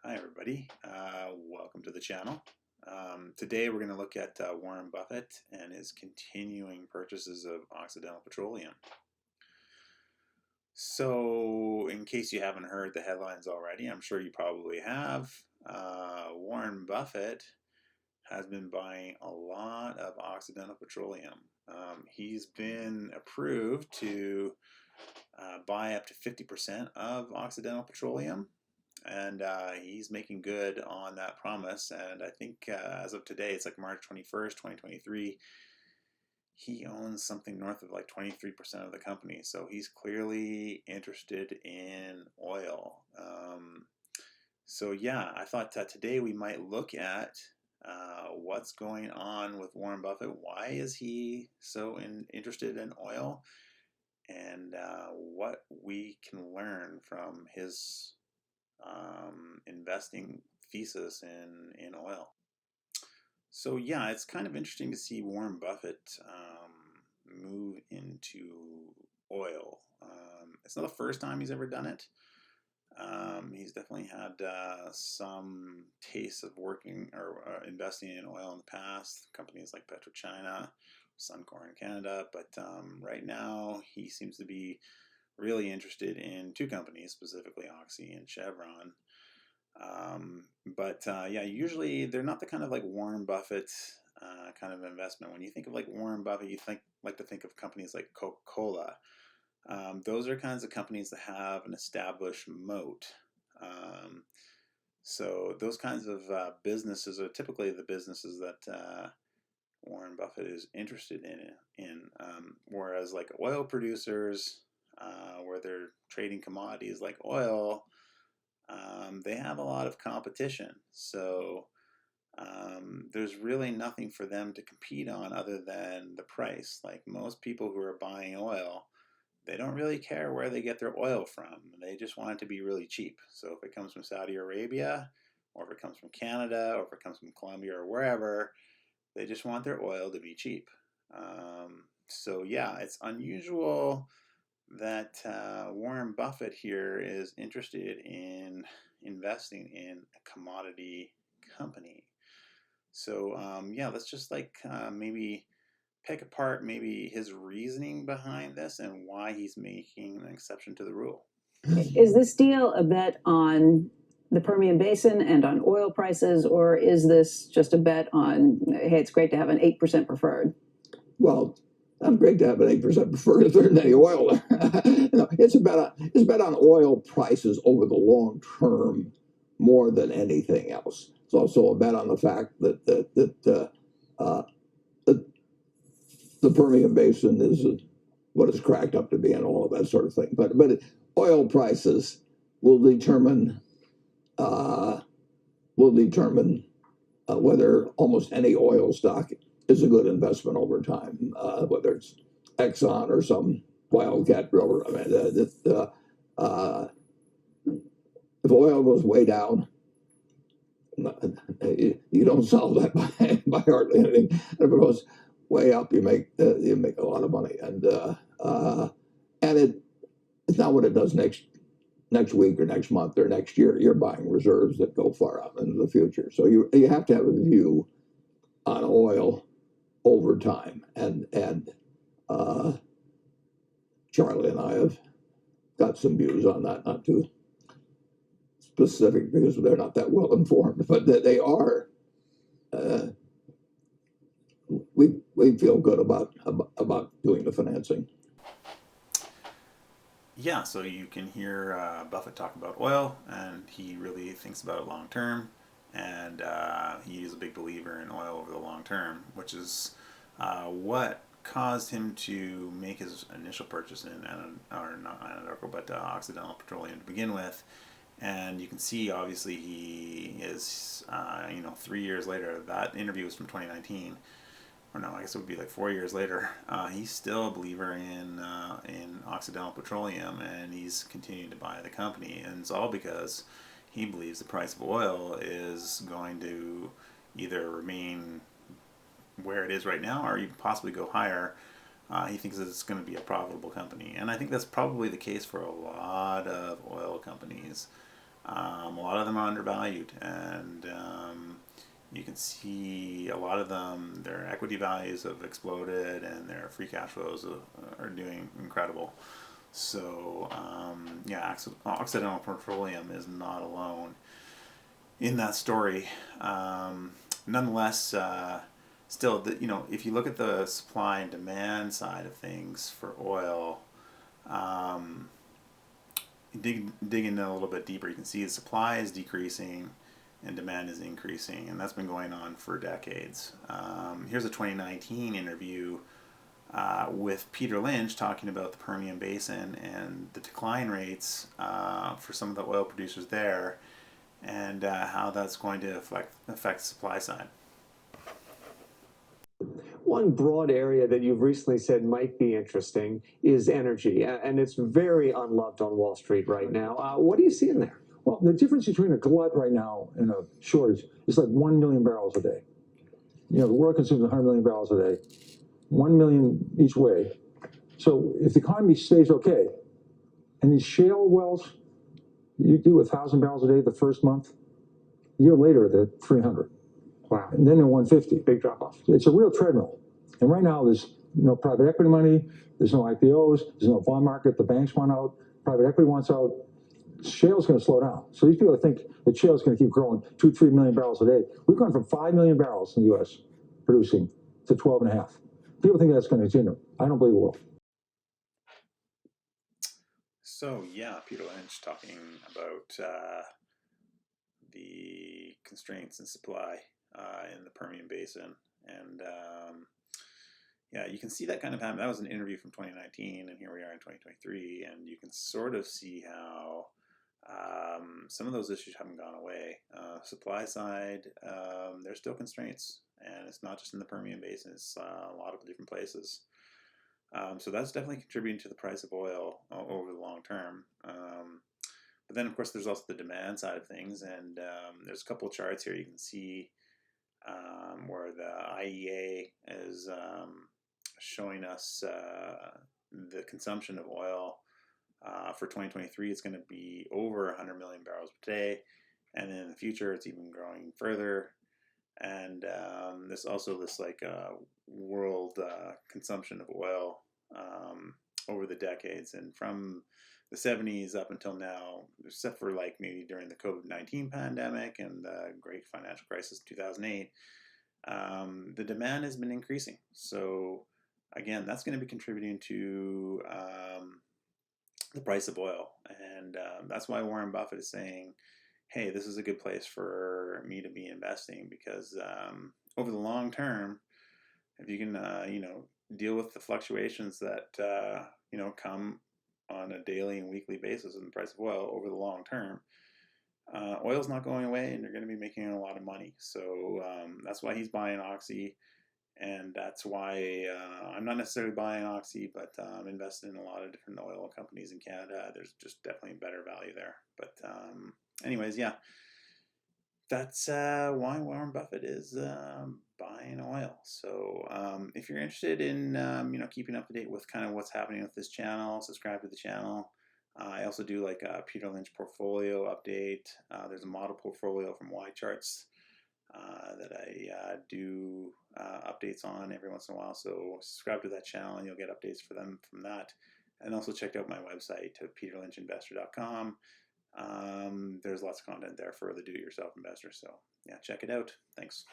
Hi everybody, welcome to the channel. Today we're going to look at Warren Buffett and his continuing purchases of Occidental Petroleum. So in case you haven't heard the headlines already, I'm sure you probably have, Warren Buffett has been buying a lot of Occidental Petroleum. He's been approved to buy up to 50% of Occidental Petroleum. And he's making good on that promise. And I think as of today, it's like March 21st, 2023, he owns something north of like 23% of the company. So he's clearly interested in oil. So yeah, I thought that today we might look at what's going on with Warren Buffett. Why is he so interested in oil? And what we can learn from his investing thesis in oil. So yeah, it's kind of interesting to see Warren Buffett move into oil. It's not the first time he's ever done it. He's definitely had some taste of working or investing in oil in the past. Companies like PetroChina, Suncor in Canada, but right now he seems to be really interested in two companies, specifically Oxy and Chevron. Yeah, usually they're not the kind of like Warren Buffett kind of investment. When you think of like Warren Buffett, you like to think of companies like Coca-Cola. Those are kinds of companies that have an established moat. So those kinds of businesses are typically the businesses that Warren Buffett is interested in. Whereas like oil producers, where they're trading commodities like oil, they have a lot of competition. So there's really nothing for them to compete on other than the price. Like most people who are buying oil, they don't really care where they get their oil from. They just want it to be really cheap. So if it comes from Saudi Arabia, or if it comes from Canada, or if it comes from Colombia or wherever, they just want their oil to be cheap. So yeah, it's unusual that Warren Buffett here is interested in investing in a commodity company. So yeah, let's just maybe pick apart maybe his reasoning behind this and why he's making an exception to the rule. Is this deal a bet on the Permian Basin and on oil prices, or is this just a bet on, hey, it's great to have an 8% preferred? Well, I'm great to have an 8% preferred if there isn't any oil there. It's a bet on oil prices over the long term more than anything else. It's also a bet on the fact that the Permian Basin is what it's cracked up to be and all of that sort of thing. But oil prices will determine whether almost any oil stock is a good investment over time, whether it's Exxon or some wildcat driller. I mean, if oil goes way down, you don't solve that by hardly anything. And if it goes way up, you make a lot of money. And it's not what it does next week or next month or next year. You're buying reserves that go far out into the future. So you have to have a view on oil over time. And Charlie and I have got some views on that, not too specific because they're not that well informed, but they are. We feel good about doing the financing. Yeah, so you can hear Buffett talk about oil, and he really thinks about it long term, and he is a big believer in oil over the long term, which is what caused him to make his initial purchase in Occidental Petroleum to begin with. And you can see, obviously, he is, 3 years later. That interview was from 2019. Or no, I guess it would be like 4 years later. He's still a believer in Occidental Petroleum, and he's continuing to buy the company, and it's all because he believes the price of oil is going to either remain where it is right now, or even possibly go higher. He thinks that it's going to be a profitable company, and I think that's probably the case for a lot of oil companies. A lot of them are undervalued, and you can see a lot of them, their equity values have exploded and their free cash flows are doing incredible. So, yeah, Occidental Petroleum is not alone in that story. Nonetheless, still, if you look at the supply and demand side of things for oil, um, dig in a little bit deeper, you can see the supply is decreasing and demand is increasing, and that's been going on for decades. Here's a 2019 interview with Peter Lynch talking about the Permian Basin and the decline rates for some of the oil producers there, and how that's going to affect the supply side. One broad area that you've recently said might be interesting is energy, and it's very unloved on Wall Street right now. What do you see in there? Well, the difference between a glut right now and a shortage is like 1 million barrels a day. You know, the world consumes 100 million barrels a day, 1 million each way. So if the economy stays okay, and these shale wells, you do 1,000 barrels a day the first month, a year later they're 300. Wow. And then they're 150. Big drop off. It's a real treadmill. And right now there's no private equity money, there's no IPOs, there's no bond market, the banks want out, private equity wants out. Shale's going to slow down. So these people think that shale's going to keep growing 2-3 million barrels a day. We've gone from 5 million barrels in the U.S. producing to 12 and a half. People think that's going to continue. I don't believe it will. So yeah, Peter Lynch talking about the constraints in supply in the Permian Basin, and yeah, you can see that kind of happen. That was an interview from 2019, and here we are in 2023, and you can sort of see how some of those issues haven't gone away. Supply side, there's still constraints, and it's not just in the Permian Basin, it's a lot of different places. So that's definitely contributing to the price of oil over the long term. But then, of course, there's also the demand side of things, and there's a couple of charts here you can see where the IEA is showing us the consumption of oil for 2023. It's going to be over 100 million barrels per day, and in the future, it's even growing further. And there's also this like world consumption of oil over the decades, and from the 70s up until now, except for like maybe during the COVID-19 pandemic and the great financial crisis of 2008, the demand has been increasing. So again, that's going to be contributing to the price of oil, and that's why Warren Buffett is saying, hey, this is a good place for me to be investing, because over the long term, if you can, deal with the fluctuations that, come on a daily and weekly basis in the price of oil over the long term, oil's not going away, and you're going to be making a lot of money. So that's why he's buying Oxy, and that's why I'm not necessarily buying Oxy, but I'm invested in a lot of different oil companies in Canada. There's just definitely better value there. But anyways, yeah, that's why Warren Buffett is buying oil. So if you're interested in keeping up to date with kind of what's happening with this channel, subscribe to the channel. I also do like a Peter Lynch portfolio update. There's a model portfolio from Y Charts that I do updates on every once in a while. So subscribe to that channel and you'll get updates for them from that. And also check out my website to peterlynchinvestor.com. There's lots of content there for the do-it-yourself investor. So yeah, check it out. Thanks.